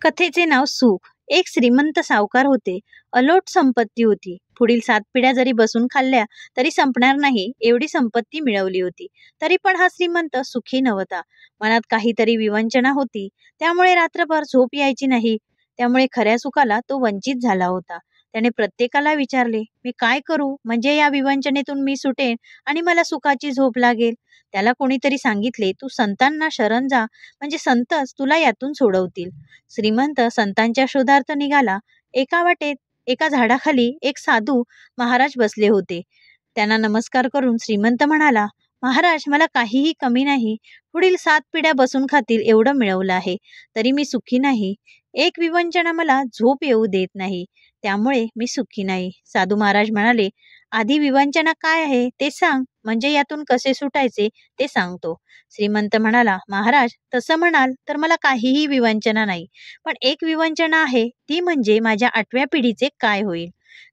कथेचे नाव सुख. एक श्रीमंत सावकार होते. अलोट संपत्ती होती. पुढील 7 पिढ्या जरी बसून खाल्ल्या तरी संपणार नाही एवढी संपत्ती मिळवली होती. तरी पण हा श्रीमंत सुखी नव्हता. मनात काहीतरी विवंचना होती. त्यामुळे रात्रभर झोप यायची नाही. त्यामुळे खऱ्या सुखाला तो वंचित झाला होता. त्याने प्रत्येकाला विचारले, मी काय करू म्हणजे या विवंचनेतून मी सुटेन आणि मला सुखाची झोप लागेल. त्याला कोणीतरी सांगितले, तू संतांना शरण जा, म्हणजे संतच तुला यातून सोडवतील. श्रीमंत संतांच्या शोधार्थ निघाला. एका वाटेत एका झाडाखाली एक साधू महाराज बसले होते. त्यांना नमस्कार करून श्रीमंत म्हणाला, महाराज, मला काहीही कमी नाही. पुढील 7 पिढ्या बसून खातील एवढं मिळवलं आहे, तरी मी सुखी नाही. एक विवंचना मला झोप येऊ देत नाही, त्यामुळे मी सुखी नाही. साधू महाराज म्हणाले, आधी विवंचना काय आहे ते सांग, म्हणजे यातून कसे सुटायचे ते सांगतो. श्रीमंत म्हणाला, महाराज, तसं म्हणाल तर मला काहीही विवंचना नाही. पण एक विवंचना आहे, ती म्हणजे माझ्या 8व्या पिढीचे काय होईल.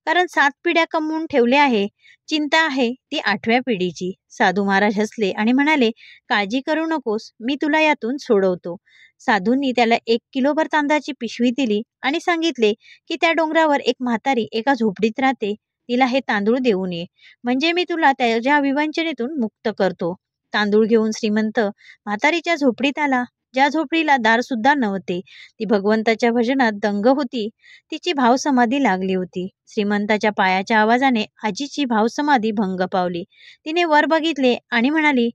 कारण 7 पिढ्या कमवून ठेवले आहे. चिंता आहे ती 8व्या पिढीची. साधू महाराज हसले आणि म्हणाले, काळजी करू नकोस, मी तुला यातून सोडवतो. साधूंनी त्याला 1 किलोभर तांदळाची पिशवी दिली आणि सांगितले की त्या डोंगरावर एक म्हातारी एका झोपडीत राहते. तिला हे तांदूळ देऊन ये, म्हणजे मी तुला त्याच्या विवंचनेतून मुक्त करतो. तांदूळ घेऊन श्रीमंत म्हातारीच्या झोपडीत आला, ज्या झोपडीला दार सुद्धा नव्हते. ती भगवंताच्या भजनात दंग होती. तिची भावसमाधी लागली होती. श्रीमंताच्या पायाच्या आवाजाने आजीची भावसमाधी भंग पावली. तिने वर बघितले आणि म्हणाली,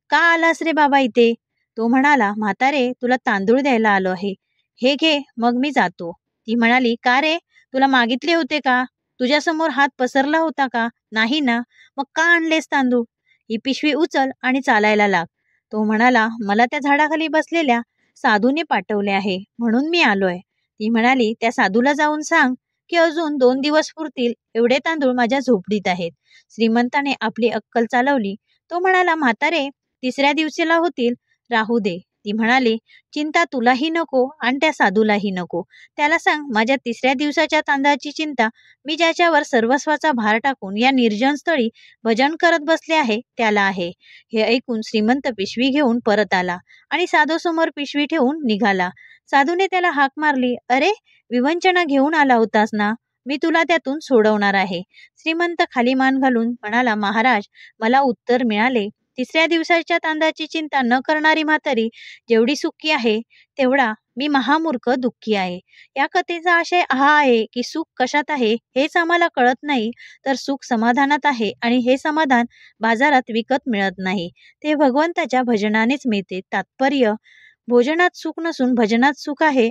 का आलास रे बाबा इथे. तो म्हणाला, म्हातारे, तुला तांदूळ द्यायला आलो आहे. हे घे, मग मी जातो. ती म्हणाली, का रे, तुला मागितले होते का. तुझ्यासमोर हात पसरला होता का. नाही ना, मग का आणलेस तांदूळ. ही पिशवी उचल आणि चालायला लाग. तो म्हणाला, मला त्या झाडाखाली बसलेल्या साधूने पाठवले आहे, म्हणून मी आलोय. ती म्हणाली, त्या साधूला जाऊन सांग की अजून 2 दिवस पुरतील एवढे तांदूळ माझ्या झोपडीत आहेत. श्रीमंताने आपली अक्कल चालवली. तो म्हणाला, म्हातारे, 3ऱ्या दिवशीला होतील, राहू दे. ती म्हणाली, चिंता तुलाही नको आणि त्या साधूलाही नको. त्याला सांग, माझ्या 3ऱ्या दिवसाच्या तांदळाची चिंता मी ज्याच्यावर सर्वस्वाचा भार टाकून या निर्जन स्थळी भजन करत बसले आहे त्याला आहे. हे ऐकून श्रीमंत पिशवी घेऊन परत आला आणि साधूसमोर पिशवी ठेवून निघाला. साधूने त्याला हाक मारली, अरे, विवंचना घेऊन आला होतास ना, मी तुला त्यातून सोडवणार आहे. श्रीमंत खाली मान घालून म्हणाला, महाराज, मला उत्तर मिळाले. 3ऱ्या दिवसाच्या तांदळाची चिंता न करणारी म्हातारी जेवढी सुखी आहे, तेवढा मी महामूर्ख दुःखी आहे. या कथेचा आशय हा आहे की सुख कशात आहे हेच आम्हाला कळत नाही, तर सुख समाधानात आहे आणि हे समाधान बाजारात विकत मिळत नाही. ते भगवंताच्या भजनानेच मिळते. तात्पर्य, भोजनात सुख नसून भजनात सुख आहे.